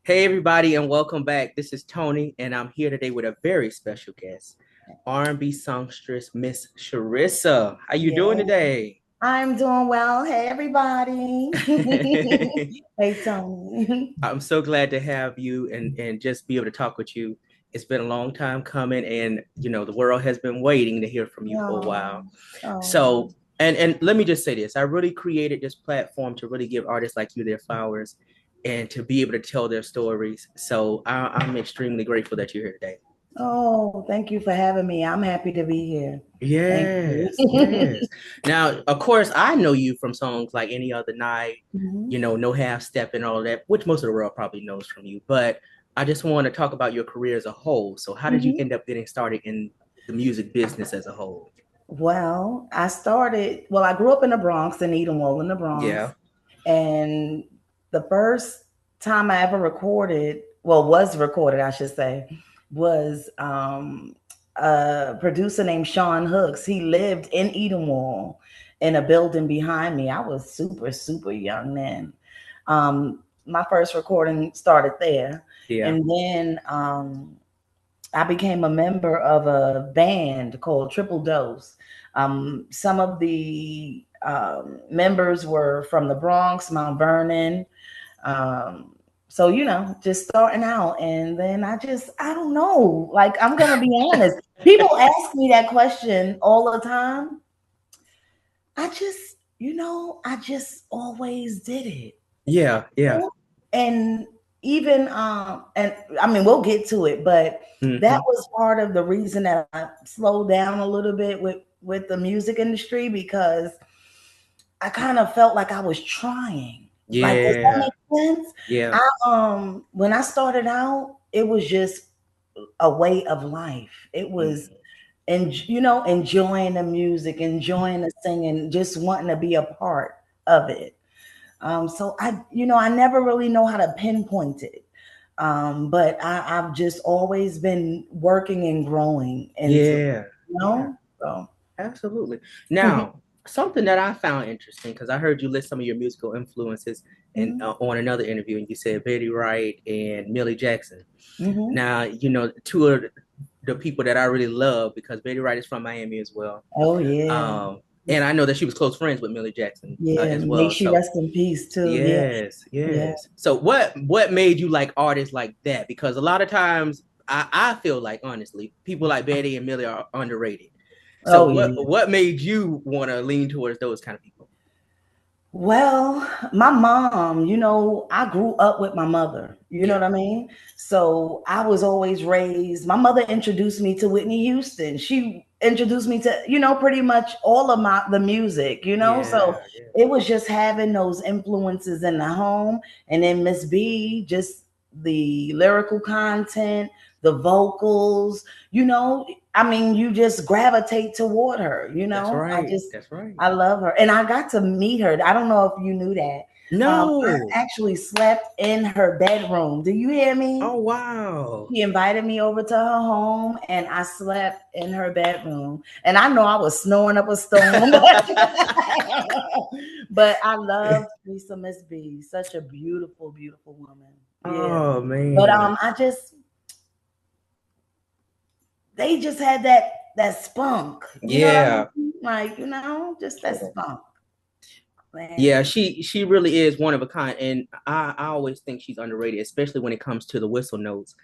Hey everybody, and welcome back. This is Tony, and I'm here today with a very special guest, R&B songstress Miss Sharissa. How you doing Yeah, today? I'm doing well. Hey, everybody. Hey, Tony. I'm so glad to have you and just be able to talk with you. It's been a long time coming, and the world has been waiting to hear from you for a while. Oh, oh, So, and let me just say this: I really created this platform to really give artists like you their flowers and to be able to tell their stories. So I'm extremely grateful that you're here today. oh, thank you for having me. I'm happy to be here. Thank Yes, you. yes. Now, of course, I know you from songs like Any Other Night, Mhm. No Half Step and all of that, which most of the world probably knows from you. But I just want to talk about your career as a whole. So, how did you Mhm. end up getting started in the music business as a whole? I grew up in the Bronx, in Edenwall, in the Bronx. Yeah, And the first time I ever recorded, well, was recorded, I should say, was a producer named Sean Hooks. He lived in Edenwall in a building behind me. I was super, super young then. My first recording started there. yeah. And then I became a member of a band called Triple Dose. Some of the members were from the Bronx, Mount Vernon. Um, so, just starting out. And then I don't know. Like, I'm going to be honest. People ask me that question all the time. I just always did it. Yeah, yeah. And even and I mean we'll get to it, but that Hmm. was part of the reason that I slowed down a little bit with the music industry, because I kind of felt like I was trying. Like, does that Yeah, make sense? yeah. I When I started out, it was just a way of life. It was, Mhm. and enjoying the music, enjoying the singing, just wanting to be a part of it. So I never really know how to pinpoint it. But I've just always been working and growing into it, Yeah, yeah. So. Absolutely. Now, something that I found interesting because I heard you list some of your musical influences and Mhm, on another interview, and you said Betty Wright and Millie Jackson. mhm. Now, two of the people that I really love because Betty Wright is from Miami as well. Oh yeah, And I know that she was close friends with Millie Jackson yeah. as May well. she So rest in peace too. Yeah, yes, yeah. yes. So what made you like artists like that? Because a lot of times I feel like honestly, people like Betty and Millie are underrated. So Oh what yeah. what made you want to lean towards those kind of people? Well, my mom, I grew up with my mother. You know Yeah. what I mean? So I was always raised. My mother introduced me to Whitney Houston. She introduced me to, pretty much all of the music. So Yeah, yeah. it was just having those influences in the home. And then Miss B, just the lyrical content, the vocals, I mean, you just gravitate toward her. That's I right. just That's right. I love her. And I got to meet her. I don't know if you knew that. I No. actually slept in her bedroom. Do you hear me? Oh wow. She invited me over to her home and I slept in her bedroom. And I know I was snoring up a storm. But I loved Lisa Miss B. Such a beautiful, beautiful woman. Yeah. Oh But man. they just had that spunk. You know what I Yeah. mean? Like, just that spunk. Yeah, Man. she really is one of a kind, and I always think she's underrated, especially when it comes to the whistle notes.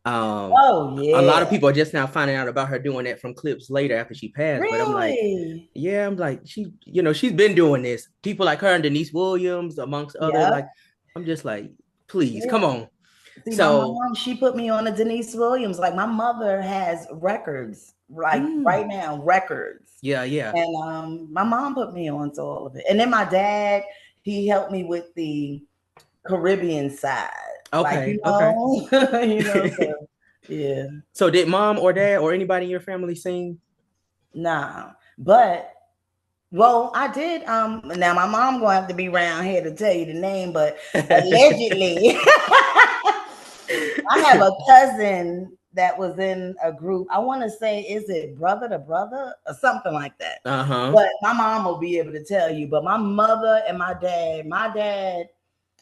Um, Oh a lot yeah. of people are just now finding out about her doing that from clips later after she passed. But I'm like, Really? yeah, I'm like, she's been doing this. People like her and Denise Williams, amongst others. Yep. Like, I'm just like, please, Yeah. come on. See, my So, mom, she put me on a Denise Williams. Like, my mother has records, like mm, right now, records. yeah, yeah. And my mom put me on to all of it. And then my dad, he helped me with the Caribbean side. Like, Okay, okay. so yeah. So, did mom or dad or anybody in your family sing? Nah. But well, I did. Now my mom gonna have to be around here to tell you the name, but allegedly, I have a cousin that was in a group. I want to say, is it brother to brother or something like that? Uh-huh. But my mom will be able to tell you. But my mother and my dad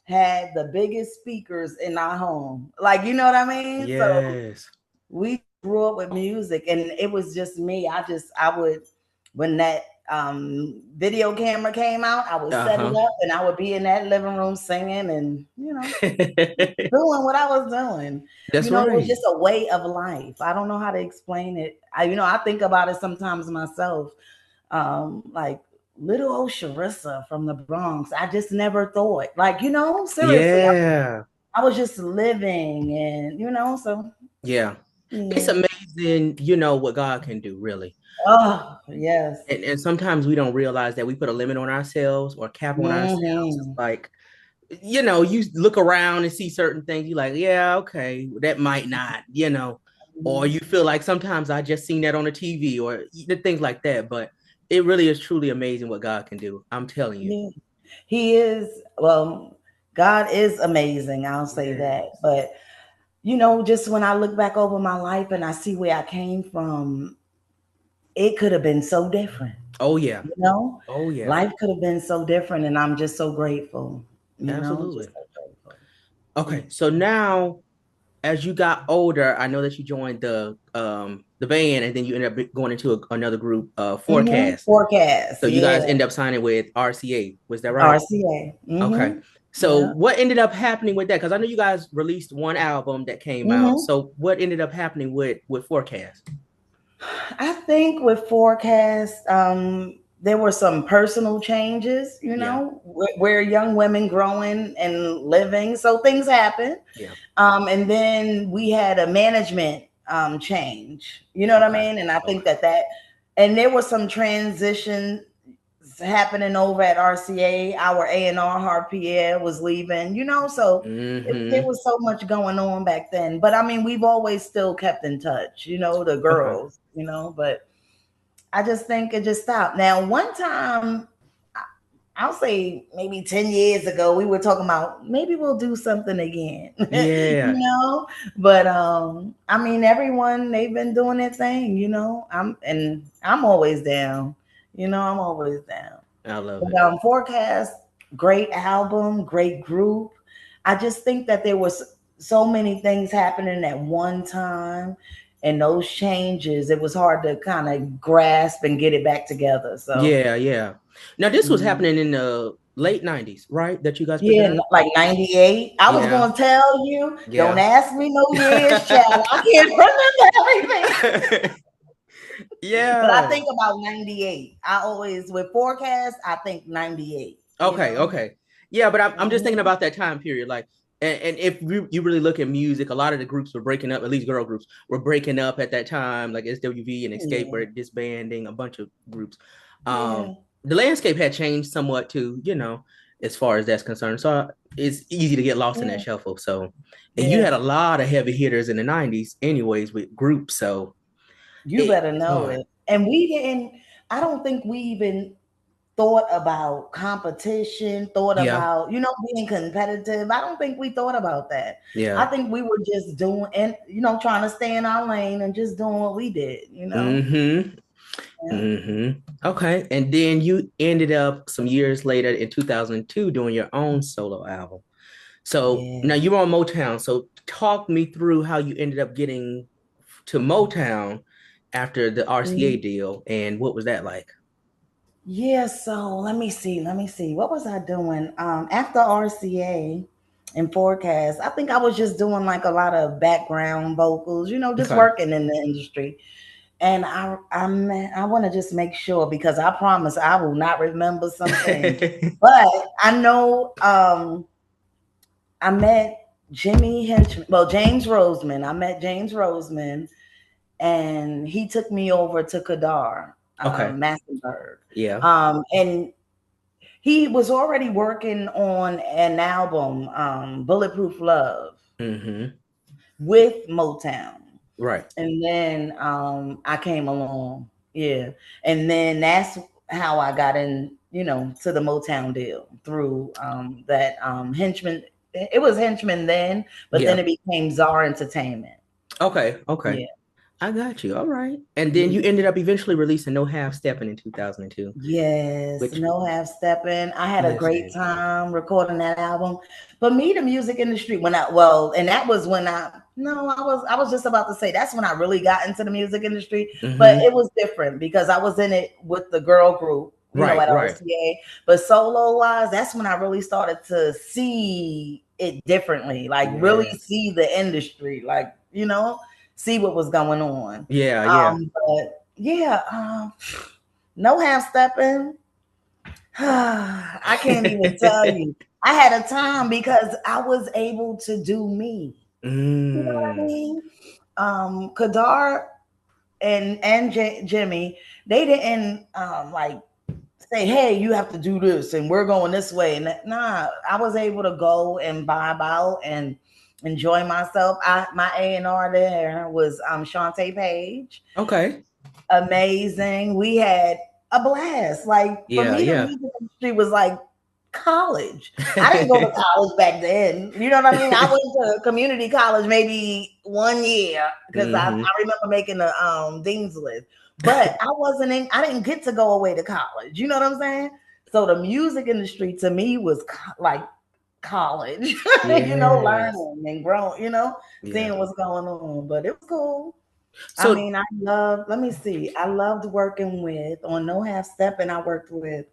had the biggest speakers in our home. Like, you know what I mean? So Yes. we grew up with music, and it was just me. I would, when that video camera came out, I would set it up and I would be in that living room singing and, you know, doing what I was doing. That's You know, it was right. just a way of life. I don't know how to explain it. I think about it sometimes myself. Like little old Sharissa from the Bronx. I just never thought, like, you know, seriously, Yeah. I was just living, and you know, so Yeah. It's yeah. amazing, you know, what God can do, really. Oh yes. And sometimes we don't realize that we put a limit on ourselves or cap on ourselves. It's Mm-hmm. like, you know, you look around and see certain things, you're like, yeah, okay, that might not, you know, or you feel like sometimes I just seen that on the TV or things like that. But it really is truly amazing what God can do. I'm telling you. Yeah. He is, well, God is amazing. I'll say that. Yes. But you know, just when I look back over my life and I see where I came from, it could have been so different. Oh yeah. You know, Oh yeah. life could have been so different, and I'm just so grateful. You know, Absolutely. just so grateful. Okay. Yeah. So now as you got older, I know that you joined the band and then you ended up going into another group, Mm-hmm. Forecast. Forecast, So you yeah. guys end up signing with RCA. Was that right? RCA. Okay. Mm-hmm. So Yeah. what ended up happening with that? Because I know you guys released one album that came out. Mm-hmm. So what ended up happening with Forecast? I think with Forecast, there were some personal changes, you Yeah. know, where young women growing and living. So things happen. Yeah. And then we had a management change, you know what I Okay. mean? And I think Okay. and there was some transition happening over at RCA. Our A&R Harpier was leaving, you know, so there Mm-hmm. was so much going on back then. But I mean, we've always still kept in touch, you know, the Okay. girls, you know, but I just think it just stopped. Now, one time, I'll say maybe 10 years ago, we were talking about maybe we'll do something again, you Yeah. know? But I mean, everyone, they've been doing their thing, you know. I'm always down, you know, I'm always down. I love But it. Forecast, great album, great group. I just think that there was so many things happening at one time, and those changes, it was hard to kind of grasp and get it back together. So Yeah, yeah. Now this was mm, happening in the late 90s, right? That you guys put that yeah, out? like 98. I was Yeah. gonna tell you, don't Yeah. ask me no years, child. I can't remember everything. But I Yeah. think about 98. I always with Forecast, I think 98, you Okay, know. okay. Yeah, but I'm just thinking Mhm. about that time period. Like, and if you really look at music, a lot of the groups were breaking up, at least girl groups were breaking up at that time, like SWV and Escape Yeah. were disbanding, a bunch of groups. Yeah. The landscape had changed somewhat too, you know, as far as that's concerned. So it's easy to get lost in that Yeah. shuffle. So, and you Yeah. had a lot of heavy hitters in the 90s anyways with groups. So You better it's know hard. it. And we didn't, I don't think we even thought about competition, thought Yeah, about, you know, being competitive. I don't think we thought about that. I yeah. think we were just doing and you know, trying to stay in our lane and just doing what we did, you know. Mm-hmm. Yeah. Mm-hmm. Okay. And then you ended up some years later in 2002 doing your own solo album. So Yeah. now you're on Motown. So talk me through how you ended up getting to Motown after the RCA Mhm. deal and what was that like? Yeah, so let me see. What was I doing? After RCA and Forecast, I think I was just doing like a lot of background vocals, you know, just Okay. working in the industry. And I want to just make sure because I promise I will not remember some things. But I know I met Jimmy Henchman, well, James Roseman. I met James Roseman and he took me over to Kadar, Okay. Massenburg. Yeah. And he was already working on an album, Bulletproof Love, Mm-hmm. with Motown. Right. And then I came along. Yeah. And then that's how I got in, you know, to the Motown deal through that Henchman. It was Henchman then, but then Yeah. it became Czar Entertainment. Okay. Okay. Yeah. I got you. All right. And then you ended up eventually releasing No Half Steppin' in 2002, Yes, which, no half stepping. I had a great listen. time recording that album. But me, the music industry, when I well, and that was when I no, I was just about to say that's when I really got into the music industry. But Hmm. it was different because I was in it with the girl group, Right, at right. RCA. But solo wise, that's when I really started to see it differently, like really Yeah. see the industry, like, see what was going on. Yeah, yeah. But yeah, no half stepping. I can't even tell you. I had a time because I was able to do me. You know what I Mm. mean? Kadar and Jimmy, they didn't like say, "Hey, you have to do this, and we're going this way." And nah, I was able to go and vibe out and enjoy myself. My A&R there was Shantae Page. Okay. Amazing. We had a blast. Like for Yeah, me, the yeah. music industry was like college. I didn't go to college back then. You know what I mean? I went to community college maybe 1 year because I Hmm. remember making the dean's list. But I didn't get to go away to college. You know what I'm saying? So the music industry to me was like college, Yes. learning and growing, Yeah. seeing what's going on. But it was cool. I So, mean, let me see. I loved working with, on No Half Step, and I worked with,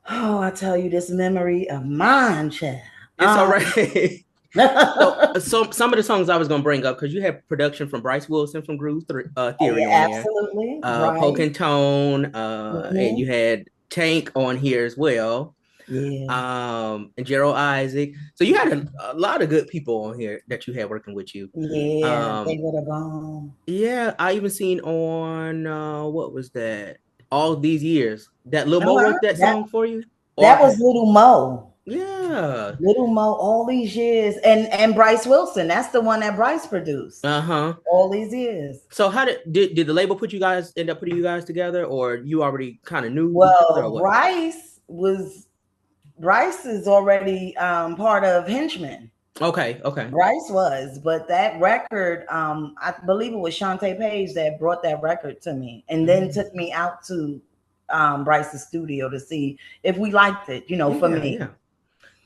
oh, I tell you, this memory of mine, child. it's all Um, right. yeah, So some of the songs I was gonna bring up because you have production from Bryce Wilson from Theory on there, absolutely. Right. Poke and Tone, and Hmm. you had Tank on here as well, Yeah. and Gerald Isaac. So you had a lot of good people on here that you had working with you. Yeah, they Um, would have gone. yeah, I even seen on what was that? All these years that Lil Mo Uh-huh. wrote that That song for you, that or was Little Mo. yeah, Little Mo all these years. And Bryce Wilson. That's the one that Bryce produced uh-huh. all these years. So how did the label put you guys end up putting you guys together, or you already kind of knew each other, or Well, what? Bryce is already part of Henchman. Okay, okay. Bryce was, but that record, I believe it was Shantae Page that brought that record to me and then Mm. took me out to Bryce's studio to see if we liked it, for Yeah, me. yeah.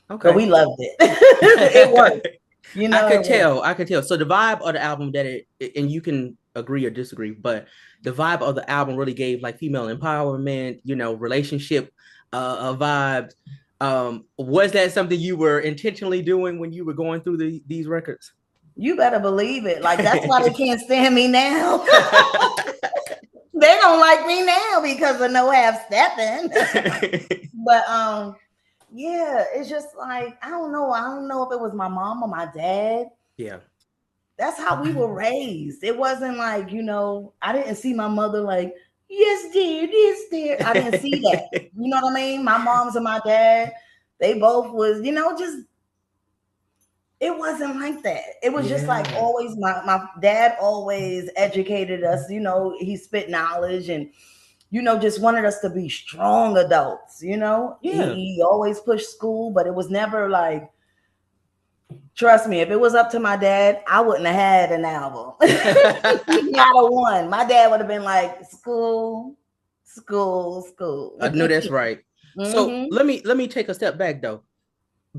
But Okay. we loved it. It worked. It worked. I could tell. So the vibe of the album and you can agree or disagree, but the vibe of the album really gave like female empowerment, relationship vibes. Was that something you were intentionally doing when you were going through these records? You better believe it. Like that's why they can't stand me now. They don't like me now because of no half stepping. But yeah, it's just like I don't know. I don't know if it was my mom or my dad. Yeah. That's how we were raised. It wasn't like, I didn't see my mother like, yes, dear, yes, dear. I didn't see that. You know what I mean? My mom's and my dad, they both was, just it wasn't like that. It was just like Yeah. always my dad always educated us, he spit knowledge and just wanted us to be strong adults, Yeah. he always pushed school, but it was never like, trust me, if it was up to my dad, I wouldn't have had an album. Not a one. My dad would have been like, school, school, school. I know that's right. So Hmm. let me take a step back though.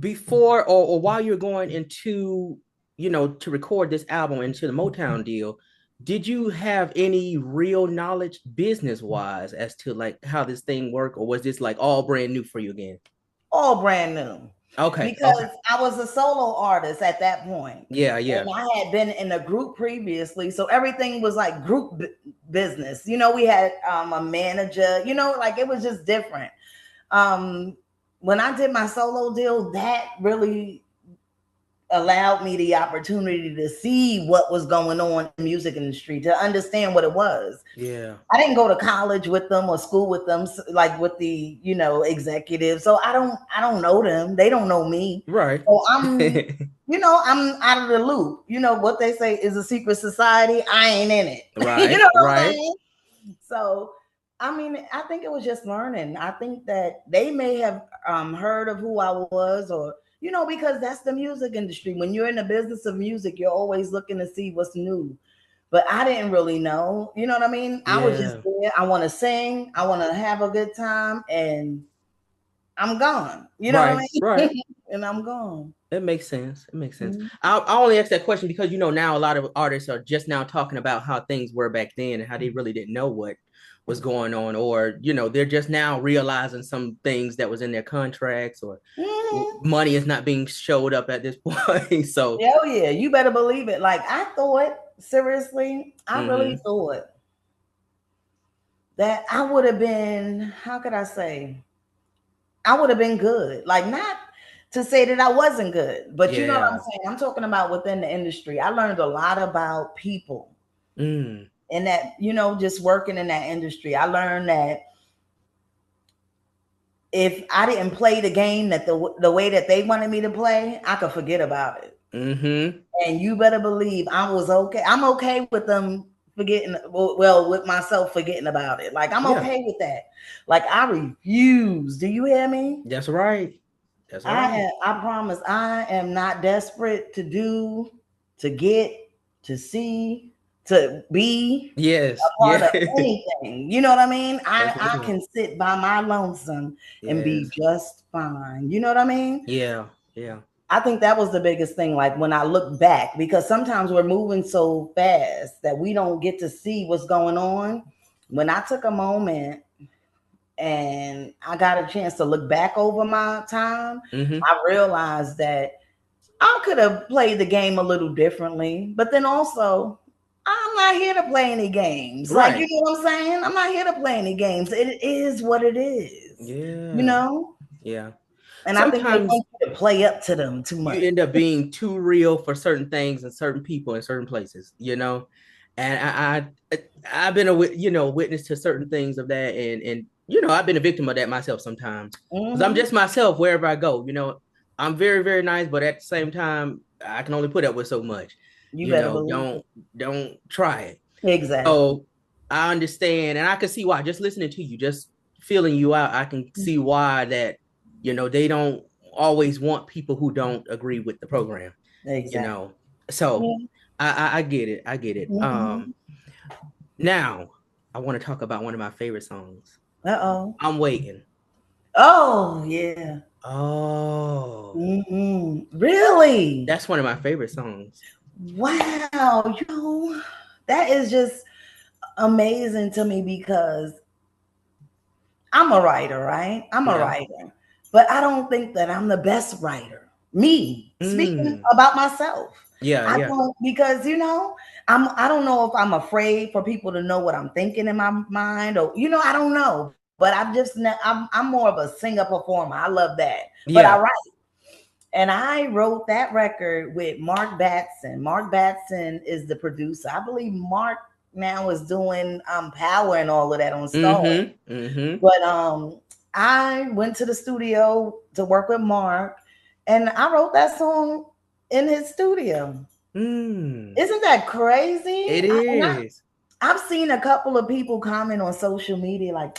Before or while you're going into, to record this album into the Motown deal, did you have any real knowledge business wise as to like how this thing worked, or was this like all brand new for you again? All brand new. Okay, okay. Because I was a solo artist at that point. Yeah, yeah. And I had been in a group previously. So everything was like group business. We had a manager, like it was just different. Um, when I did my solo deal, that really allowed me the opportunity to see what was going on in the music industry, to understand what it was. Yeah. I didn't go to college with them or school with them, like with the, executives. So I don't know them. They don't know me. Right. So I'm out of the loop. What they say is a secret society. I ain't in it. You Right, know what I'm right. saying? So, I mean, I think it was just learning. I think that they may have heard of who I was, or, because that's the music industry. When you're in the business of music, you're always looking to see what's new. but I didn't really know. You know what I mean? I was just Yeah. there. I want to sing. I want to have a good time, and I'm gone. You know what I Right. mean? Right. And I'm gone. It makes sense. It makes sense. Mhm. I only asked that question because now a lot of artists are just now talking about how things were back then and how they really didn't know what was going on, or they're just now realizing some things that was in their contracts, or Mhm. money is not being showed up at this point. So, Hell yeah, you better believe it. Like I thought, seriously, I really mhm. thought that I would have been, how could I say? I would have been good. Like not to say that I wasn't good, but you know what I'm Yeah. saying? I'm talking about within the industry. I learned a lot about people Mm. and that, just working in that industry. I learned that if I didn't play the game that the way that they wanted me to play, I could forget about it. Mm-hmm. And you better believe I was okay. I'm okay with them forgetting, well, with myself forgetting about it. Like I'm Yeah. okay with that. Like I refuse. Do you hear me? That's right. That's right. I promise I am not desperate to do, to get, to see, to be Yes. a part Yeah. of anything. You know what I mean? That's I real. can sit by my lonesome and be Yes. just fine. You know what I mean? Yeah. Yeah. I think that was the biggest thing. Like when I look back, because sometimes we're moving so fast that we don't get to see what's going on. When I took a moment and I got a chance to look back over my time, Mm-hmm. I realized that I could have played the game a little differently, but then also I'm not here to play any games. Like, you Right. know what I'm saying? I'm not here to play any games. It is what it is, you Yeah. know? Yeah. And I think they Sometimes want you to play up to them too you much. end up being too real for certain things and certain people in certain places, and I've been a witness to certain things of that, and I've been a victim of that myself sometimes, because I'm Mm-hmm. just myself wherever I go. I'm very, very nice, but at the same time I can only put up with so much. You better believe Don't try it. it. Exactly. So I understand, and I can see why. Just listening to you, just feeling you out, I can see why that they don't always want people who don't agree with the program. You Exactly. know, so Yeah. I get it. I get it. Mm-hmm. Now I want to talk about one of my favorite songs. Uh-oh. I'm waiting. Oh, yeah. Oh, Really? that's one of my favorite songs. Wow. That is just amazing to me because I'm a writer, right? I'm a Yeah. writer, but I don't think that I'm the best writer. Me speaking Mm. about myself. Yeah. I Yeah. don't because I don't know if I'm afraid for people to know what I'm thinking in my mind or I don't know. But I'm more of a singer performer. I love that. But I Yeah. write. And I wrote that record with Mark Batson. Mark Batson is the producer. I believe Mark now is doing Power and all of that on Star. Mm-hmm. Mm-hmm. But I went to the studio to work with Mark, and I wrote that song in his studio. Mm. Isn't that crazy? It is. I've seen a couple of people comment on social media like,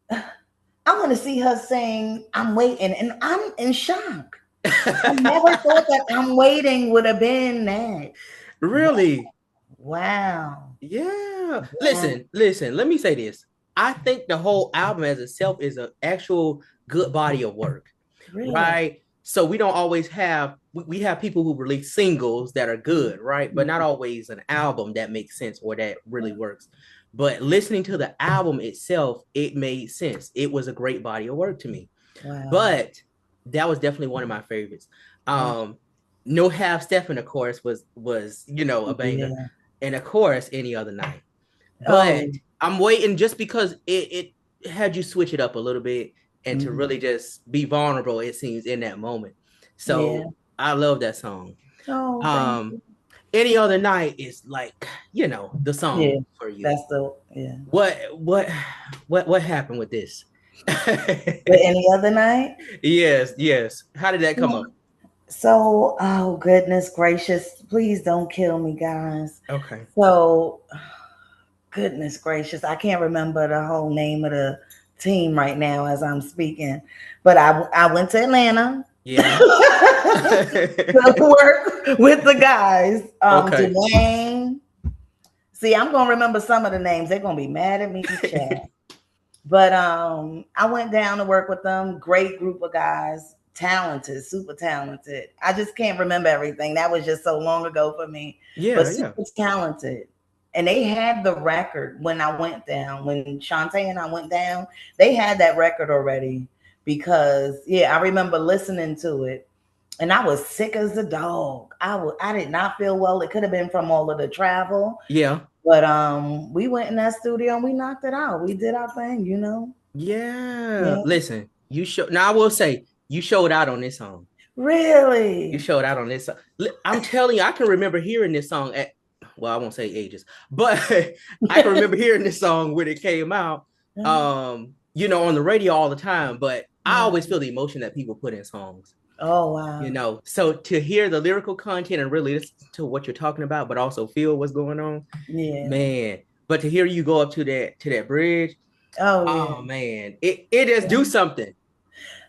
I want to see her sing I'm Waiting, and I'm in shock. I never thought that I'm Waiting would have been that. Really? Wow. Yeah. Wow. Listen. Let me say this. I think the whole album as itself is an actual good body of work, Really? right? So we don't always have we have people who release singles that are good, right? But not always an album that makes sense or that really works. But listening to the album itself, it made sense. It was a great body of work to me. Wow. But that was definitely one of my favorites. No Half Steppin, of course, was a banger, Yeah. and of course Any Other Night. But Oh. I'm waiting just because it had you switch it up a little bit and to really just be vulnerable, it seems, in that moment. Yeah. So I love that song. Oh, thank Um, you. Any Other Night is like, the Yeah. song for you. That's the yeah. What happened with this? But any other night? Yes. How did that come up? So, oh goodness gracious, please don't kill me, guys. Okay. So, goodness gracious, I can't remember the whole name of the team right now as I'm speaking, but I went to Atlanta. Yeah. To work with the guys, Okay. Dwayne, See, I'm gonna remember some of the names. They're gonna be mad at me, Chad. But I went down to work with them. Great group of guys, talented, super talented. I just can't remember everything. That was just so long ago for me. But Yeah, yeah. super talented. And they had the record when I went down. When Shantae and I went down, they had that record already. Because I remember listening to it. And I was sick as a dog. I did not feel well. It could have been from all of the travel. Yeah. But we went in that studio and we knocked it out. We did our thing, Yeah. Yeah. Listen, you show now I will say you showed out on this song. Really? You showed out on this song. I'm telling you, I can remember hearing this song at, well, I won't say ages, but I can remember hearing this song when it came out. On the radio all the time. But I always feel the emotion that people put in songs. Oh wow. So to hear the lyrical content and really listen to what you're talking about, but also feel what's going on, man. But to hear you go up to that bridge, oh man, it just do something.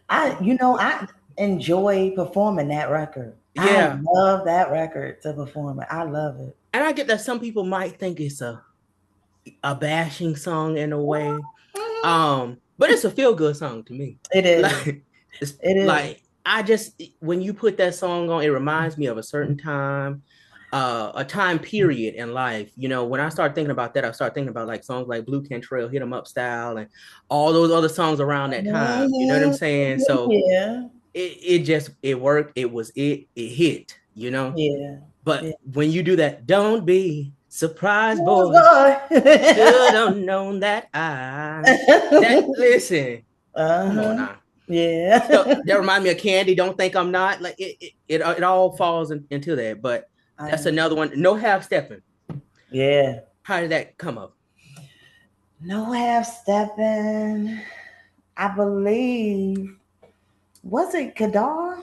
I enjoy performing that record. I love that record to perform it. I love it. And I get that some people might think it's a bashing song in a way. But it's a feel-good song to me. It is. It is. Like, when you put that song on, it reminds me of a certain time, a time period in life. When I start thinking about that, I start thinking about like songs like Blue Cantrell, Hit 'Em Up Style, and all those other songs around that time. You know what I'm saying? So it worked. It hit, Yeah. But when you do that, don't be surprised, boy. Should have known that listen. Come on now. Yeah. So that reminds me of Candy. Don't think I'm not. Like it all falls into that. But that's another one. No Half Steppin. Yeah. How did that come up? No Half Steppin. I believe. Was it Kadar?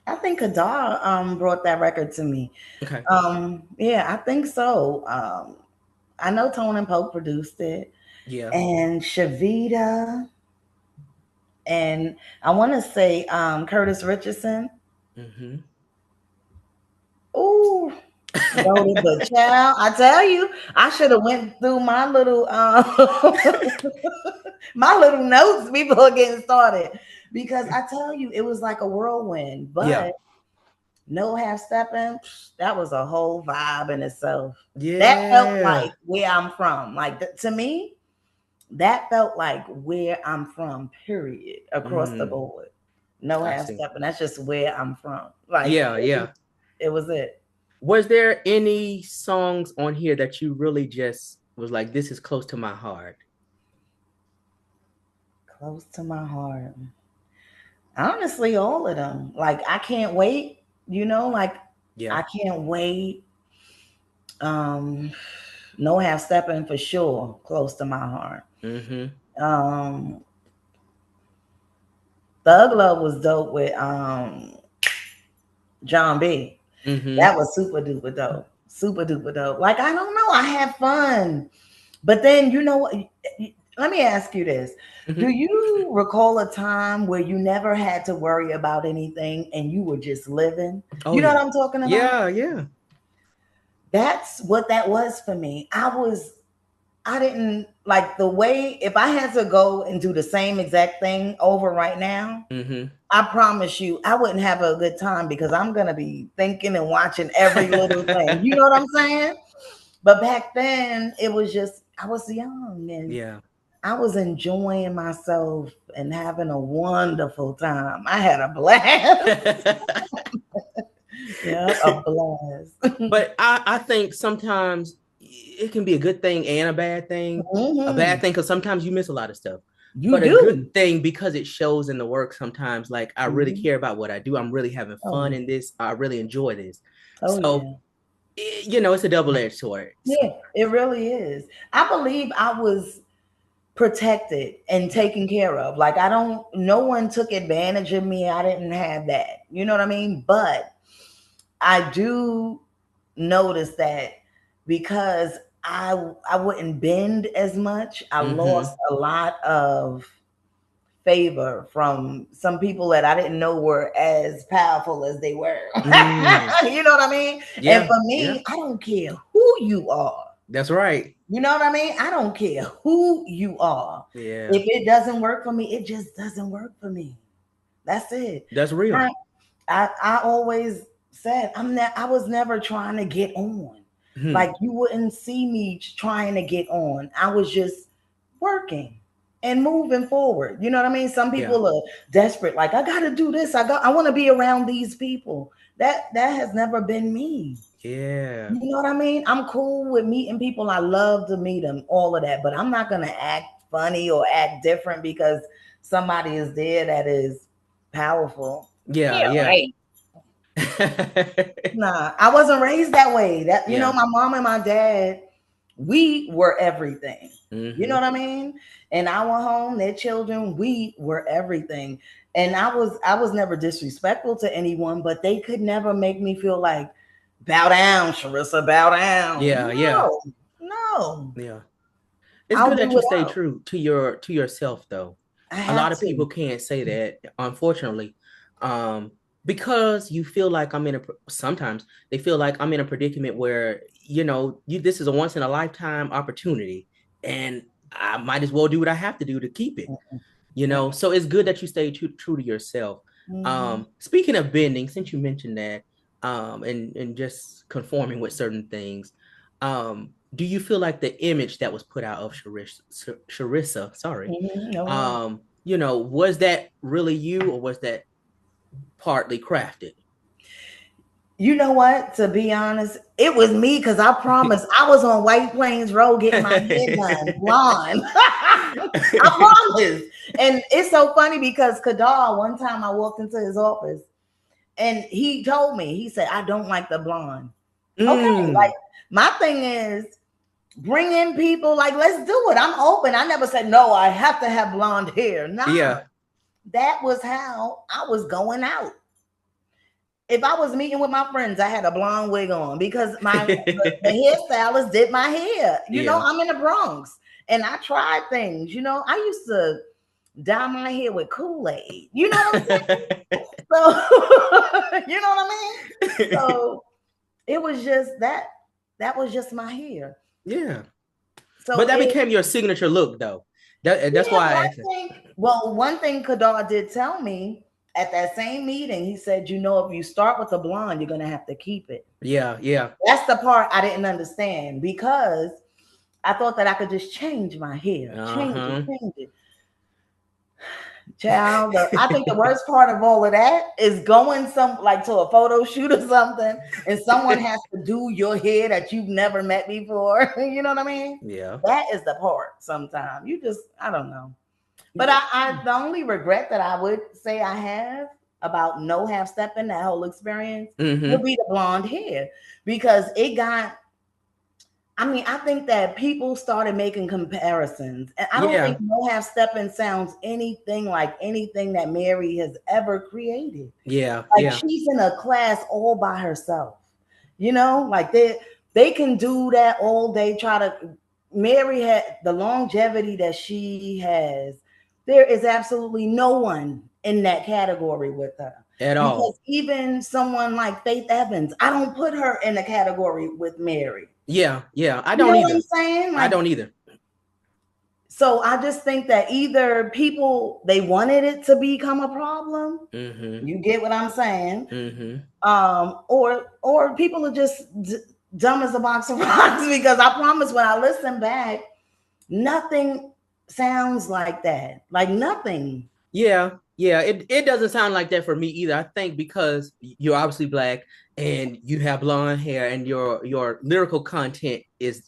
I think Kadar brought that record to me. Okay. I think so. I know Tone and Pope produced it. Yeah. And Shavita. And I want to say Curtis Richardson. Mm-hmm. Ooh. But child, I tell you, I should have went through my little my little notes before getting started. Because I tell you, it was like a whirlwind. But No Half Steppin', that was a whole vibe in itself. Yeah. That felt like where I'm from. Like to me, that felt like where I'm from, period, across the board. No Half Steppin'. That's just where I'm from. Like it was it. Was there any songs on here that you really just was like, this is close to my heart? Close to my heart. Honestly, all of them. Like, I Can't Wait, I Can't Wait. No Half Steppin' for sure, close to my heart. Mm-hmm. Thug Love was dope with John B. Mm-hmm. That was super duper dope. Super duper dope. Like, I don't know. I had fun. But then, let me ask you this. Mm-hmm. Do you recall a time where you never had to worry about anything and you were just living? You know what I'm talking about? Yeah. That's what that was for me. I didn't like the way, if I had to go and do the same exact thing over right now, I promise you, I wouldn't have a good time because I'm going to be thinking and watching every little thing. You know what I'm saying? But back then, it was just, I was young and I was enjoying myself and having a wonderful time. I had a blast. A blast. But I think sometimes it can be a good thing and a bad thing. Mm-hmm. A bad thing because sometimes you miss a lot of stuff. A good thing because it shows in the work sometimes. Like, I really care about what I do. I'm really having fun in this. I really enjoy this. It's a double-edged sword. Yeah, it really is. I believe I was protected and taken care of. Like, no one took advantage of me. I didn't have that. You know what I mean? But I do notice that because I wouldn't bend as much, I lost a lot of favor from some people that I didn't know were as powerful as they were. You know what I mean? Yeah, and for me, I don't care who you are. That's right. You know what I mean? I don't care who you are. Yeah. If it doesn't work for me, it just doesn't work for me. That's it. That's real. I always said I was never trying to get on. Like you wouldn't see me trying to get on. I was just working and moving forward. You know what I mean? Some people are desperate. Like, I got to do this. I want to be around these people. That has never been me. Yeah. You know what I mean? I'm cool with meeting people. I love to meet them, all of that. But I'm not going to act funny or act different because somebody is there that is powerful. Yeah. Right. Nah, I wasn't raised that way. That you know, my mom and my dad, we were everything. You know what I mean? In our home, their children, we were everything. And I was never disrespectful to anyone, but they could never make me feel like, bow down, Sharissa, bow down. No. Yeah. It's good that you stay true to yourself, though. A lot of people can't say that, unfortunately, because you feel like sometimes they feel like I'm in a predicament where, this is a once in a lifetime opportunity and I might as well do what I have to do to keep it, so it's good that you stay true to yourself. Speaking of bending, since you mentioned that, and just conforming with certain things, do you feel like the image that was put out of Sharissa, was that really you, or was that partly crafted? You know what? To be honest, it was me, because I promise I was on White Plains Road getting my hair done blonde. I promise. And it's so funny because Kadar, one time I walked into his office and he told me, he said, I don't like the blonde. Okay, like my thing is, bring in people, like, let's do it. I'm open. I never said, no, I have to have blonde hair. No, that was how I was going out. If I was meeting with my friends, I had a blonde wig on because the hairstylist did my hair. You know, I'm in the Bronx and I tried things. I used to dye my hair with Kool-Aid. You know what I'm saying? So, you know what I mean? So it was just that was just my hair. Yeah. So, but that became your signature look, though. That's why I asked. Well, one thing Kadar did tell me at that same meeting, he said, if you start with the blonde, you're going to have to keep it. Yeah. That's the part I didn't understand, because I thought that I could just change my hair. Change it. Child, I think the worst part of all of that is going to a photo shoot or something, and someone has to do your hair that you've never met before. You know what I mean? Yeah. That is the part sometimes. I don't know. But the only regret that I would say I have about no Half Steppin, that whole experience, would be the blonde hair, because I think that people started making comparisons, and I don't think No Half Steppin sounds anything like anything that Mary has ever created. Yeah. She's in a class all by herself, they can do that all day. Mary had the longevity that she has. There is absolutely no one in that category with her at all. Because even someone like Faith Evans, I don't put her in the category with Mary. Yeah. I don't either. What I'm saying? I don't either. So I just think that either people, they wanted it to become a problem. You get what I'm saying? Or people are just dumb as a box of rocks, because I promise when I listen back, nothing sounds like that. Like nothing. Yeah. It doesn't sound like that for me either. I think because you're obviously Black and you have blonde hair, and your lyrical content is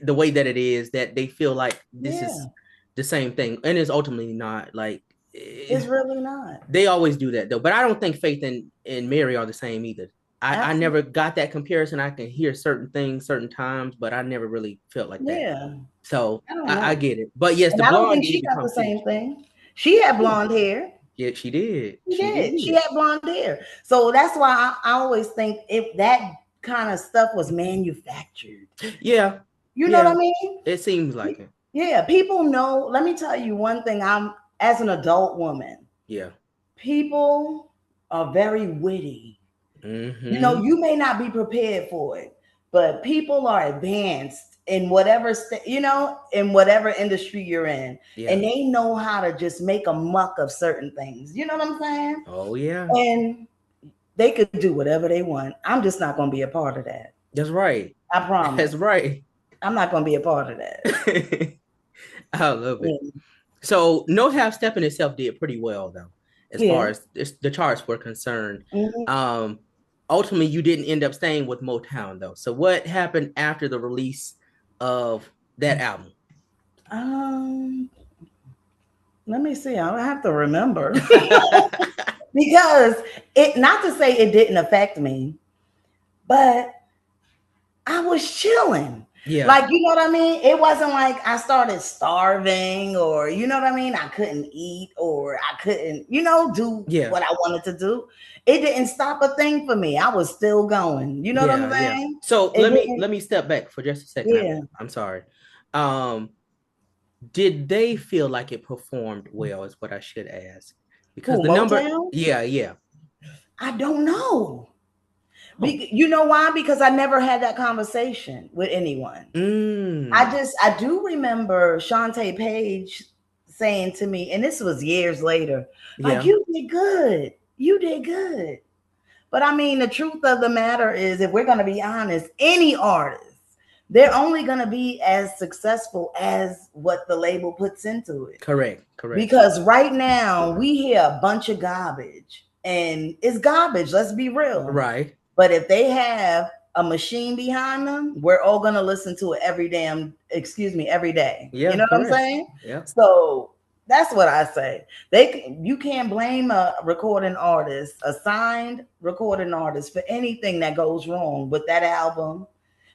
the way that it is, that they feel like this is the same thing, and it's ultimately not. Like it's really not. They always do that though. But I don't think Faith and Mary are the same either. I never got that comparison. I can hear certain things certain times, but I never really felt like that. Yeah. So I get it. But yes, I don't think she got the same thing. She had blonde hair. Yeah, she did. She had blonde hair. So that's why I always think if that kind of stuff was manufactured. You know what I mean? It seems like it. Yeah, people know. Let me tell you one thing. as an adult woman, Yeah. people are very witty. You know, you may not be prepared for it, but people are advanced in whatever in whatever industry you're in, Yeah. and they know how to just make a muck of certain things. You know what I'm saying? Oh yeah. And they could do whatever they want. I'm just not going to be a part of that. That's right. I promise. That's right. I'm not going to be a part of that. I love it. Yeah. So No Half Steppin' itself did pretty well though, as far as the charts were concerned. Ultimately, you didn't end up staying with Motown though. So what happened after the release of that album? Let me see. I have to remember. Because not to say it didn't affect me, but I was chilling. Yeah. Like, you know what I mean? It wasn't like I started starving or, you know what I mean? I couldn't eat or I couldn't, do what I wanted to do. It didn't stop a thing for me. I was still going. You know what I'm saying? Yeah. So let me step back for just a second. Yeah. I'm sorry. Did they feel like it performed well is what I should ask. Because the number, yeah. I don't know. You know why? Because I never had that conversation with anyone. I do remember Shantae Page saying to me, and this was years later, like, you did good. You did good. But I mean, the truth of the matter is, if we're going to be honest, any artist, they're only going to be as successful as what the label puts into it. Correct. Because right now we hear a bunch of garbage, and it's garbage. Let's be real. Right. But if they have a machine behind them, we're all going to listen to it every day. Yeah, you know what I'm saying? Yeah. So that's what I say. You can't blame a recording artist, a signed recording artist, for anything that goes wrong with that album.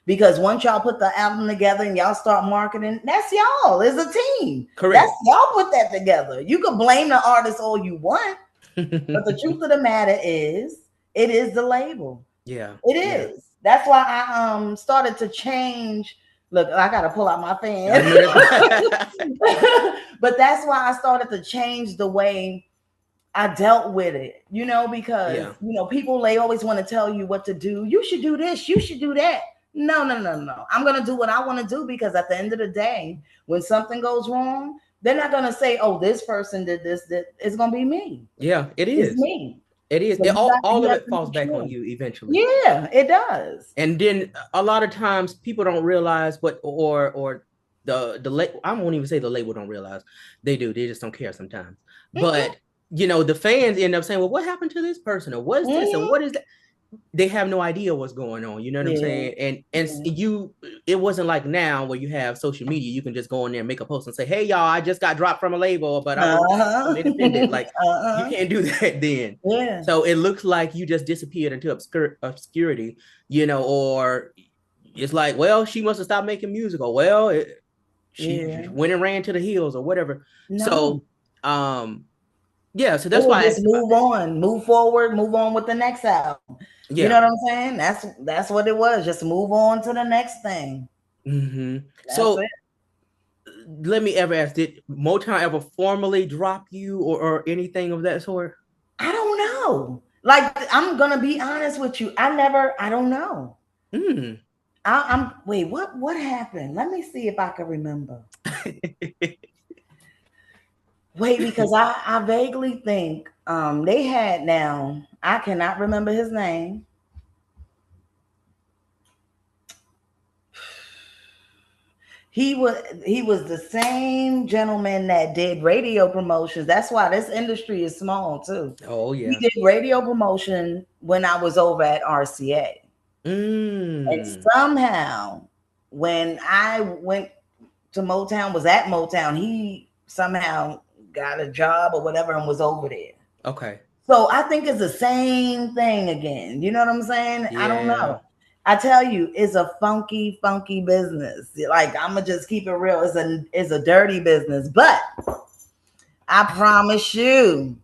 Because once y'all put the album together and y'all start marketing, that's y'all. It's a team. Correct. That's y'all put that together. You can blame the artist all you want, but the truth of the matter is, it is the label. Yeah, it is. Yeah. That's why I started to change. Look, I got to pull out my fan. But that's why I started to change the way I dealt with it. Because people, they always want to tell you what to do. You should do this. You should do that. No. I'm going to do what I want to do, because at the end of the day, when something goes wrong, they're not going to say, oh, this person did this. It's going to be me. Yeah, it is. It's me. It is. So all of it falls back on you eventually. Yeah, it does. And then a lot of times people don't realize or the I won't even say the label don't realize. They do. They just don't care sometimes. But the fans end up saying, well, what happened to this person? Or what is this? And what is that? They have no idea what's going on. You know what I'm saying? And it wasn't like now where you have social media. You can just go in there and make a post and say, hey, y'all, I just got dropped from a label, but I'm independent. Like, you can't do that then. Yeah. So it looks like you just disappeared into obscurity, or it's like, well, she must have stopped making music, or well, she went and ran to the hills or whatever. No. So, so that's why just move on, move forward, move on with the next album. Yeah. You know what I'm saying? That's what it was. Just move on to the next thing. So let me ever ask, did Motown ever formally drop you or anything of that sort? I don't know. Like, I'm gonna be honest with you. I don't know. Wait, what happened? Let me see if I can remember. Wait, because I vaguely think they had, now I cannot remember his name. He was the same gentleman that did radio promotions. That's why this industry is small too. Oh yeah. He did radio promotion when I was over at RCA. And somehow when I went to Motown, was at Motown, he somehow got a job or whatever and was over there. Okay. So I think it's the same thing again. You know what I'm saying? Yeah. I don't know. I tell you, it's a funky business. Like, I'm gonna just keep it real. It's a dirty business, but I promise you,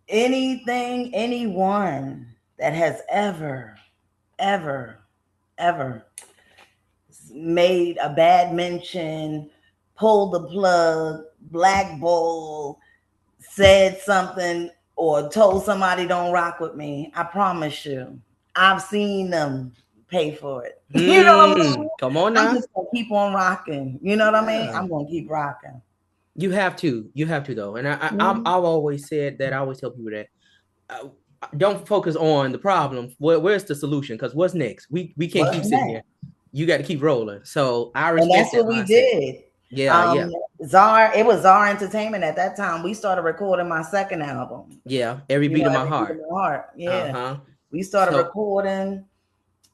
anyone that has ever made a bad mention, pulled the plug, blackball, said something, or told somebody don't rock with me, I promise you, I've seen them pay for it. You know what I mean? Come on now. I'm just gonna keep on rocking. You know what I mean? I'm gonna keep rocking. You have to though. And I've always said that. I always tell people that don't focus on the problem. Where's the solution? Because what's next? We can't keep sitting here. You got to keep rolling. So I respect and that's what we did. Yeah, Czar, it was Czar Entertainment at that time. We started recording my second album. Yeah, Every Beat of My Heart. Yeah. We started recording.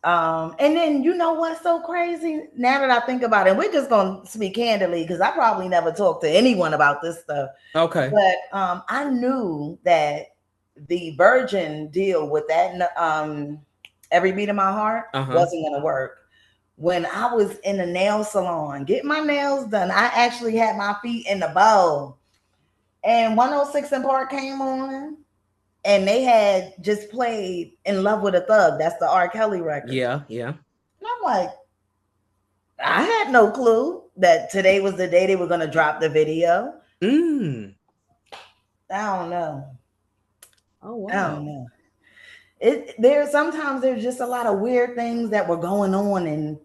And then you know what's so crazy? Now that I think about it, we're just gonna speak candidly because I probably never talked to anyone about this stuff. Okay. But I knew that the Virgin deal with that Every Beat of My Heart wasn't gonna work. When I was in the nail salon getting my nails done, I actually had my feet in the bowl. And 106 and Park came on. And they had just played In Love with a Thug. That's the R.Kelly record. Yeah. And I'm like, I had no clue that today was the day they were going to drop the video. I don't know. Oh, wow. I don't know. Sometimes there's just a lot of weird things that were going on, and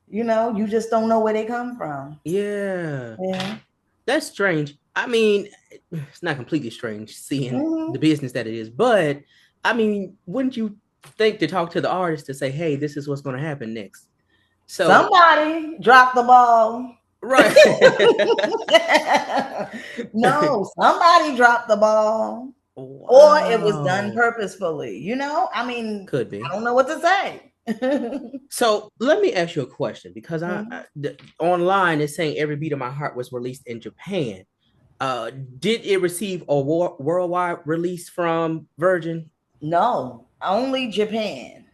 you just don't know where they come from. Yeah. That's strange. I mean, it's not completely strange seeing the business that it is, but I mean, wouldn't you think to talk to the artist to say, hey, this is what's going to happen next? So somebody dropped the ball. Right. No, somebody dropped the ball. Wow. Or it was done purposefully. I mean, could be. I don't know what to say. So let me ask you a question, because online it's saying Every Beat of My Heart was released in Japan. Did it receive a worldwide release from Virgin? No, only Japan.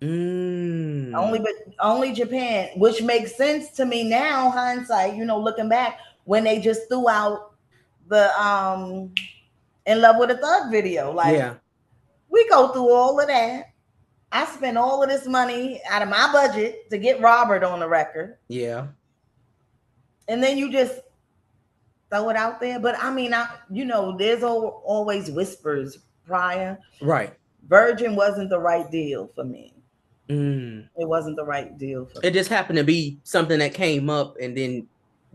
Only Japan, which makes sense to me now, hindsight, looking back, when they just threw out the In Love with a Thug video. Like, we go through all of that. I spent all of this money out of my budget to get Robert on the record. Yeah. And then you just throw it out there. But I mean, there's always whispers prior. Right. Virgin wasn't the right deal for me. It wasn't the right deal for me. It just happened to be something that came up, and then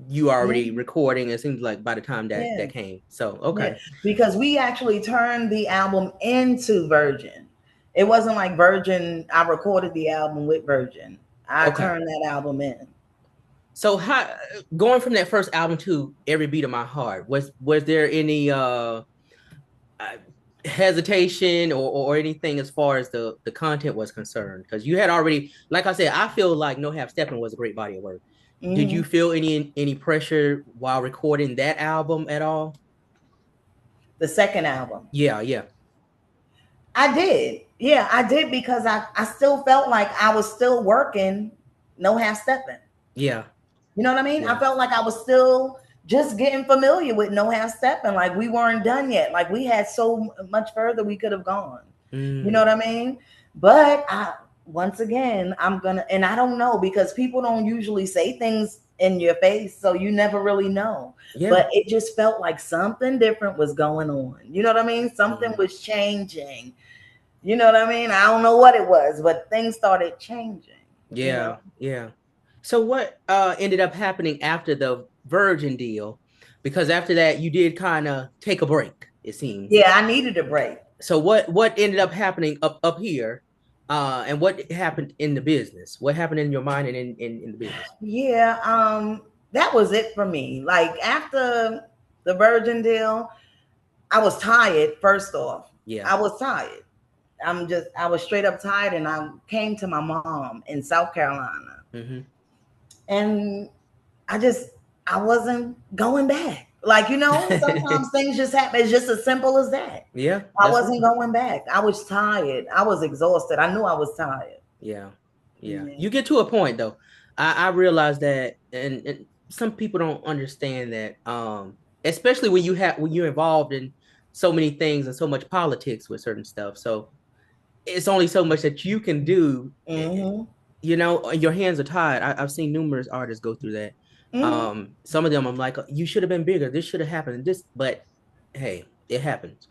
you already recording. It seems like by the time that came. So, okay. Yeah. Because we actually turned the album into Virgin. It wasn't like Virgin. I recorded the album with Virgin. I turned that album in. So how, going from that first album to Every Beat of My Heart, was there any hesitation or anything as far as the content was concerned? Because you had already, like I said, I feel like No Half Steppin was a great body of work. Did you feel any pressure while recording that album at all? The second album? Yeah. I did. Yeah, I did, because I still felt like I was still working No Half Steppin. Yeah. You know what I mean? Yeah. I felt like I was still just getting familiar with No Half Steppin. Like, we weren't done yet. Like, we had so much further we could have gone. You know what I mean? But once again, and I don't know, because people don't usually say things in your face, so you never really know. Yeah. But it just felt like something different was going on. You know what I mean? Something was changing. You know what I mean? I don't know what it was, but things started changing. Yeah. So what ended up happening after the Virgin deal? Because after that, you did kind of take a break, it seems. Yeah, I needed a break. So what ended up happening up here? And what happened in the business? What happened in your mind and in the business? Yeah, that was it for me. Like, after the Virgin deal, I was tired, first off. Yeah. I was tired. I was straight up tired, and I came to my mom in South Carolina. And I wasn't going back. Like, sometimes things just happen. It's just as simple as that. Yeah. I wasn't going back. I was tired. I was exhausted. I knew I was tired. Yeah. You get to a point, though. I realized that, and some people don't understand that, especially when you're involved in so many things and so much politics with certain stuff. So it's only so much that you can do. Your hands are tied. I've seen numerous artists go through that. Some of them I'm like, you should have been bigger. This should have happened. This, but hey, it happens.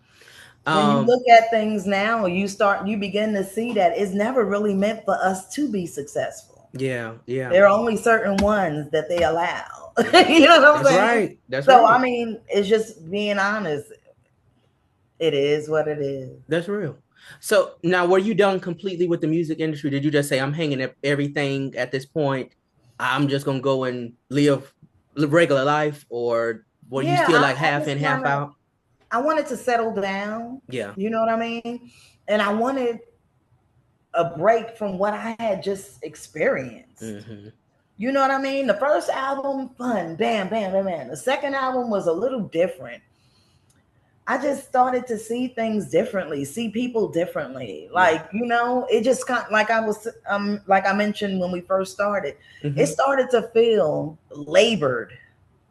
When you look at things now, you begin to see that it's never really meant for us to be successful. Yeah. There are only certain ones that they allow. You know what I'm saying? Right. That's so, right. I mean, it's just being honest. It is what it is. That's real. So now, were you done completely with the music industry? Did you just say, I'm hanging up everything at this point? I'm just gonna go and live regular life, or were you still like half in, half out? I wanted to settle down. Yeah. You know what I mean? And I wanted a break from what I had just experienced. Mm-hmm. You know what I mean? The first album, fun, bam, bam, bam, bam. The second album was a little different. I just started to see things differently, see people differently. Like, you know, it just kind of, like I mentioned when we first started, it started to feel labored.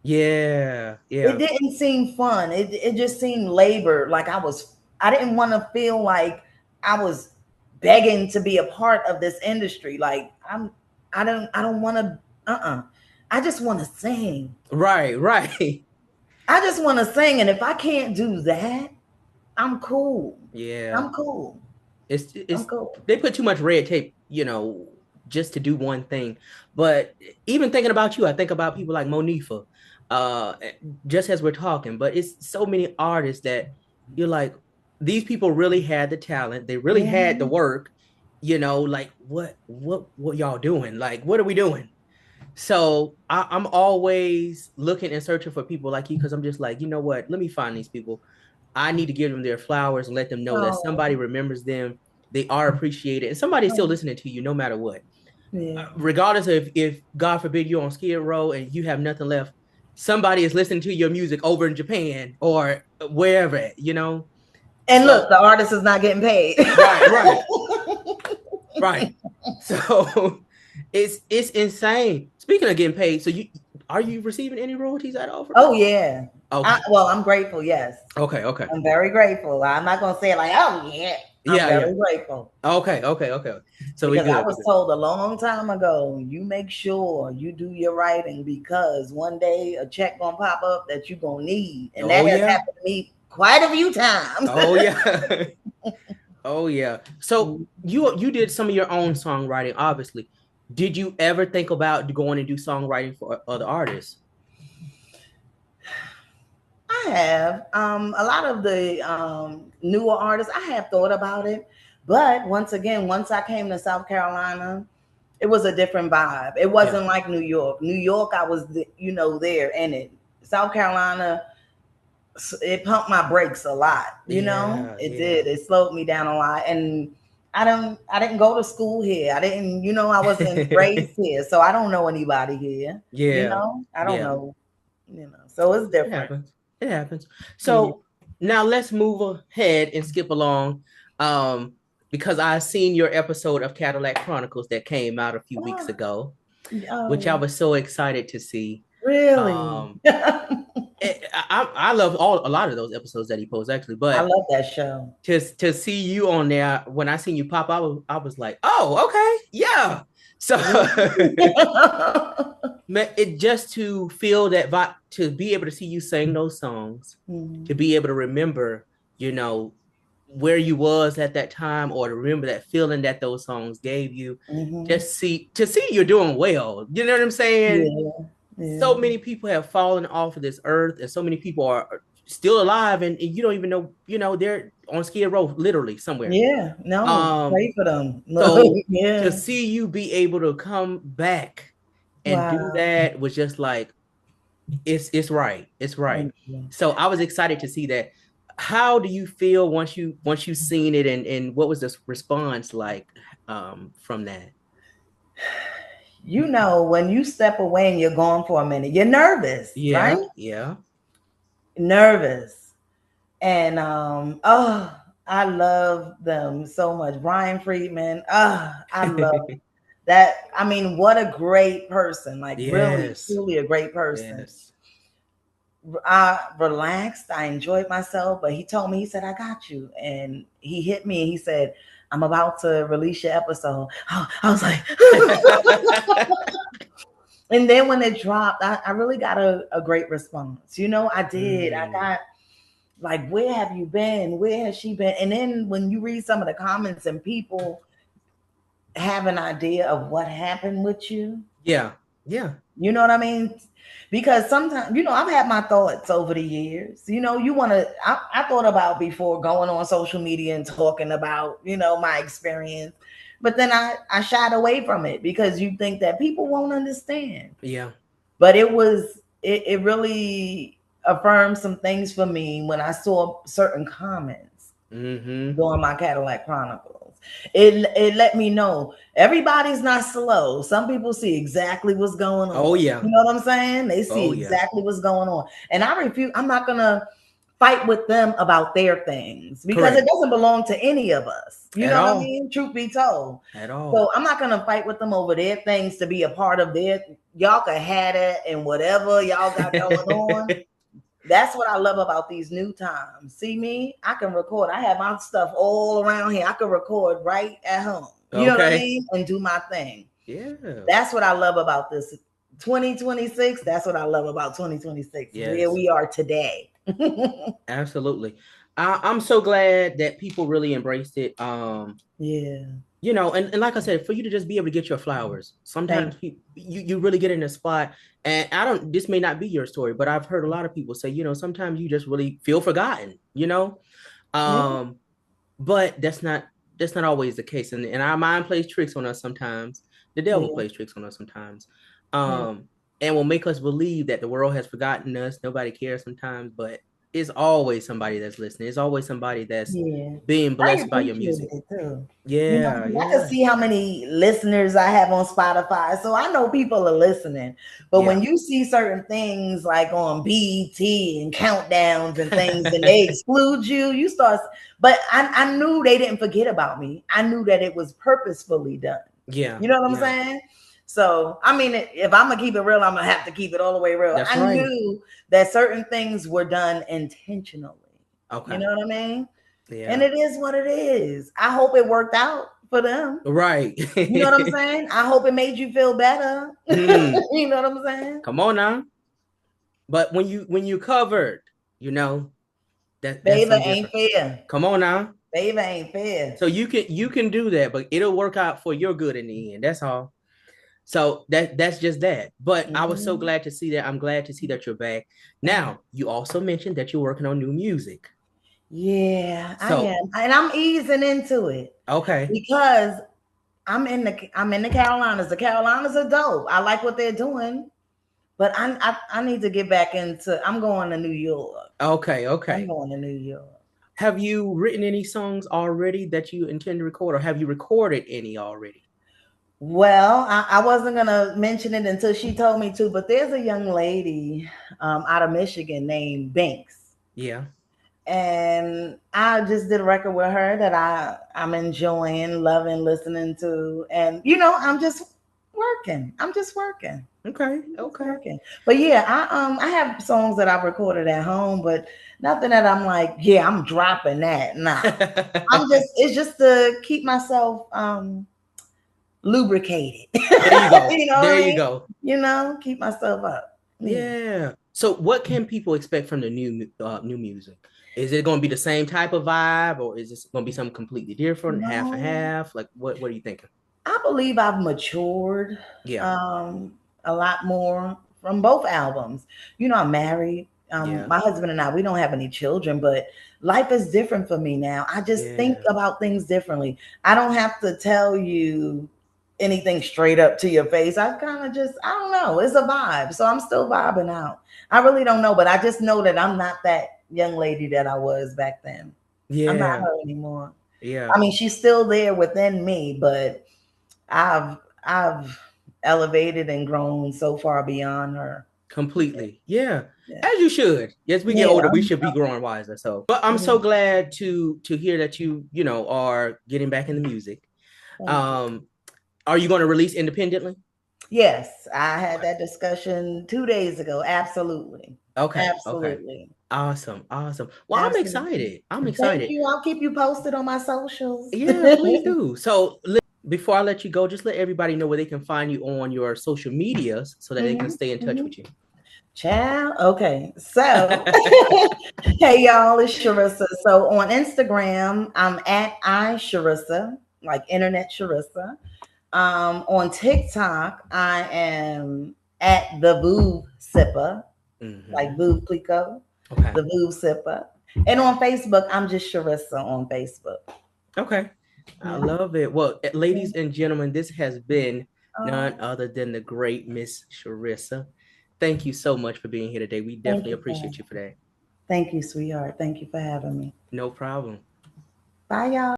Yeah. It didn't seem fun. It just seemed labored. Like I didn't want to feel like I was begging to be a part of this industry. Like I don't want to, I just want to sing. Right. I just want to sing. And if I can't do that, I'm cool. Yeah. I'm cool. I'm cool. They put too much red tape, you know, just to do one thing. But even thinking about you, I think about people like Monifa, just as we're talking, but it's so many artists that you're like, these people really had the talent. They really had the work, you know, like what y'all doing? Like, what are we doing? So I'm always looking and searching for people like you, because I'm just like, you know what? Let me find these people. I need to give them their flowers and let them know that somebody remembers them. They are appreciated, and somebody's still listening to you no matter what. Yeah. Regardless of if God forbid you're on Skid Row and you have nothing left, somebody is listening to your music over in Japan or wherever, you know. And so, look, the artist is not getting paid. Right. So it's insane. Speaking of getting paid, so are you receiving any royalties at all? Oh yeah. Okay. Well, I'm grateful. Yes. Okay. I'm very grateful. I'm not gonna say it like, oh yeah. I'm very grateful. Okay. So because I was told a long time ago, you make sure you do your writing, because one day a check gonna pop up that you're gonna need, and that has happened to me quite a few times. Oh yeah. So you did some of your own songwriting, obviously. Did you ever think about going and do songwriting for other artists? I have. A lot of the newer artists, I have thought about it. But once again, once I came to South Carolina, it was a different vibe. It wasn't like New York. New York, I was, there in it. South Carolina, it pumped my brakes a lot. You know, it did. It slowed me down a lot. And I didn't go to school here. I didn't, I wasn't raised here. So I don't know anybody here. Yeah. I don't know. So it's different. It happens. So now let's move ahead and skip along. Because I seen your episode of Cadillac Chronicles that came out a few weeks ago, which I was so excited to see. Really? I love a lot of those episodes that he posts, actually, but I love that show. To see you on there, when I seen you pop, I was like, oh, okay, yeah. So it just to feel that vibe, to be able to see you sing those songs, to be able to remember, where you was at that time, or to remember that feeling that those songs gave you, just to see you're doing well. You know what I'm saying? Yeah. So many people have fallen off of this earth, and so many people are still alive, and you don't even know, they're on Skid Row, literally somewhere. Yeah, no, pray for them. So to see you be able to come back and do that was just like, it's right. It's right. So I was excited to see that. How do you feel once you seen it, and what was this response like from that? When you step away and you're gone for a minute, you're nervous, right? Yeah. Nervous. And I love them so much. Brian Friedman, I love that. I mean, what a great person. Like, really, truly a great person. Yes. I relaxed. I enjoyed myself, but he told me, he said, I got you. And he hit me and he said, I'm about to release your episode. I was like, And then when it dropped, I really got a great response. You know, I did. I got like, where have you been? Where has she been? And then when you read some of the comments and people have an idea of what happened with you. Yeah. Yeah. You know what I mean? Because sometimes, you know, I've had my thoughts over the years. You know, I thought about before going on social media and talking about, you know, my experience. But then I shied away from it because you think that people won't understand. Yeah. But it really affirmed some things for me when I saw certain comments during my Cadillac Chronicles. It let me know everybody's not slow. Some people see exactly what's going on. Oh yeah. You know what I'm saying? They see exactly what's going on. And I'm not gonna fight with them about their things because it doesn't belong to any of us. You know what I mean? Truth be told. At all. So I'm not gonna fight with them over their things to be a part of their. Y'all can have it and whatever y'all got going on. That's what I love about these new times. See me? I can record. I have my stuff all around here. I can record right at home. You know what I mean? And do my thing. Yeah. That's what I love about this 2026. That's what I love about 2026. Yes. Where we are today. Absolutely. I'm so glad that people really embraced it. Yeah. You know, and like I said, for you to just be able to get your flowers, sometimes you really get in a spot, and this may not be your story, but I've heard a lot of people say, you know, sometimes you just really feel forgotten, you know, but that's not always the case. And our mind plays tricks on us sometimes. The devil plays tricks on us sometimes. And will make us believe that the world has forgotten us. Nobody cares sometimes, but it's always somebody that's listening. It's always somebody that's being blessed by your music. Yeah, you know, I can see how many listeners I have on Spotify, so I know people are listening. But when you see certain things like on BET and countdowns and things, and they exclude you, you start. But I knew they didn't forget about me. I knew that it was purposefully done. Yeah, you know what I'm saying. So, I mean, if I'm going to keep it real, I'm going to have to keep it all the way real. That's I knew that certain things were done intentionally. Okay. You know what I mean? Yeah. And it is what it is. I hope it worked out for them. Right. You know what I'm saying? I hope it made you feel better. You know what I'm saying? Come on now. But when you covered, you know, that's favor ain't fair. Come on now. Favor ain't fair. So you can do that, but it'll work out for your good in the end. That's all. So that's just that. But I was so glad to see that. I'm glad to see that you're back. Now, you also mentioned that you're working on new music. Yeah, I am. And I'm easing into it. Okay. Because I'm in the Carolinas. The Carolinas are dope. I like what they're doing. But I need to get back into. I'm going to New York. Okay. I'm going to New York. Have you written any songs already that you intend to record, or have you recorded any already? Well, I wasn't going to mention it until she told me to, but there's a young lady out of Michigan named Banks. Yeah. And I just did a record with her that I'm enjoying, loving, listening to. And, you know, I'm just working. Okay. Working. But yeah, I have songs that I've recorded at home, but nothing that I'm like, yeah, I'm dropping that. Nah. It's just to keep myself lubricated. There you go. You know you go. You know, keep myself up. Yeah. So what can people expect from the new music? Is it going to be the same type of vibe, or is this going to be something completely different, half and half? Like, what are you thinking? I believe I've matured a lot more from both albums. You know, I'm married. My husband and I, we don't have any children, but life is different for me now. I just think about things differently. I don't have to tell you anything straight up to your face. I kind of I don't know. It's a vibe. So I'm still vibing out. I really don't know, but I just know that I'm not that young lady that I was back then. Yeah. I'm not her anymore. Yeah. I mean, she's still there within me, but I've elevated and grown so far beyond her. Completely. Yeah. As you should. As we get older, we should be growing wiser. So, but I'm so glad to hear that you know, are getting back in the music. Are you going to release independently? Yes, I had that discussion 2 days ago. Absolutely. Okay. Absolutely. Okay. Awesome. Well, absolutely. I'm excited. Thank you. I'll keep you posted on my socials. Yeah, please do. So before I let you go, just let everybody know where they can find you on your social medias so that they can stay in touch with you. Ciao. Okay. So, hey, y'all, it's Sharissa. So on Instagram, I'm at iSharissa, like internet Sharissa. On TikTok, I am at the Boo Sipper, like Boo Plico, the Boo Sipper. And on Facebook, I'm just Sharissa on Facebook. Okay. I love it. Well, ladies and gentlemen, this has been none other than the great Miss Sharissa. Thank you so much for being here today. We definitely appreciate you for that. Thank you, sweetheart. Thank you for having me. No problem. Bye, y'all.